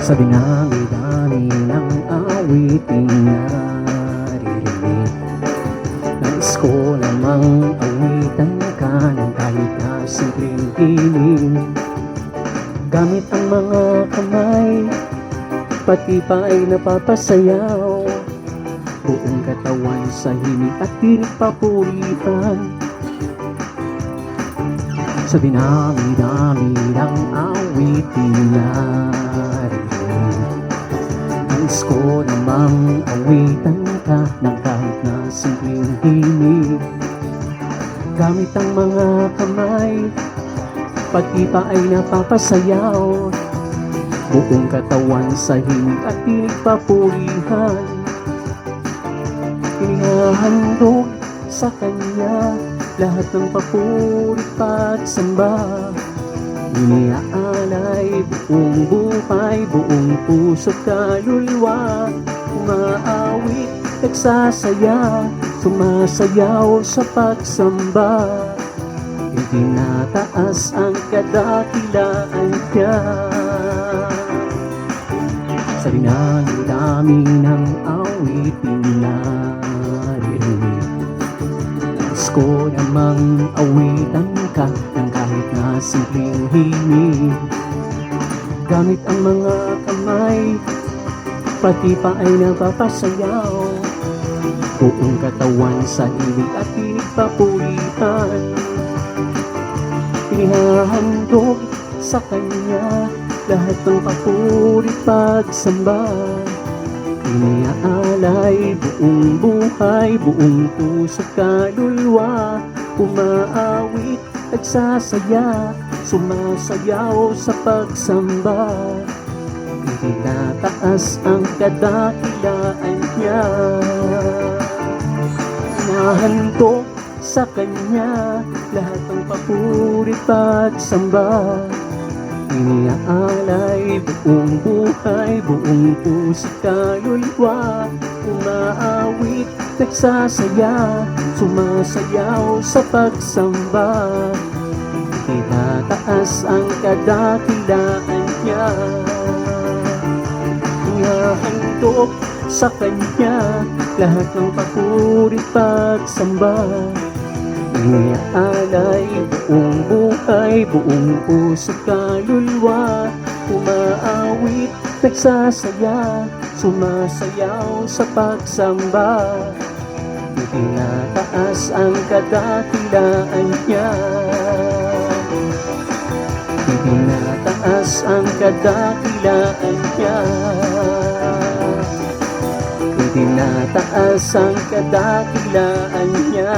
Sa dinami-dami ng awiting naririnig, nais ko namang awitan ka ng kahit na simpleng hiling. Gamit ang mga kamay, pati pa ay napapasayaw, buong katawan sa himig at tinig papurihan. Sa dinami-dami ng awiting naririnig, nais ko namang awitan ka ng kahit na simpleng himig. Gamit ang mga kamay, pati pa ay napapasayaw, buong katawan sa himig at tinig papurihan. Inihahandog sa kanya lahat ng papuri pagsamba, iniaalay buong buhay, buong puso't kaluluwa. Umaawit, nagsasaya, sumasayaw sa pagsamba, itinataas ang kadakilaan niya. Sa dinami-dami ng awiting naririnig, nais ko namang awitan ka ng kahit na simpleng himig. Gamit ang mga kamay, pati pa ay napapasayaw, buong katawan sa himig at tinig papurihan. Inihahandog sa kanya lahat ng papuri pagsamba, iniaalay buong buhay, buong puso't kaluluwa. Umaawit, nagsasaya, sumasayaw sa pagsamba, itinataas ang kadakilaan niya. Inahandog sa kanya lahat ng papuri pagsamba, iniaalay buong buhay, buong puso't kaluluwa. Umaawit, nagsasaya, sumasayaw sa pagsamba, itinataas ang kadakilaan niya. Inahandog sa kanya lahat ng papuri pagsamba, iniaalay buong buhay, buong puso't kaluluwa. Umaawit, nagsasaya, sumasayaw sa pagsamba, itinataas ang kadakilaan niya. Itinataas ang kadakilaan niya. Itinataas ang kadakilaan niya.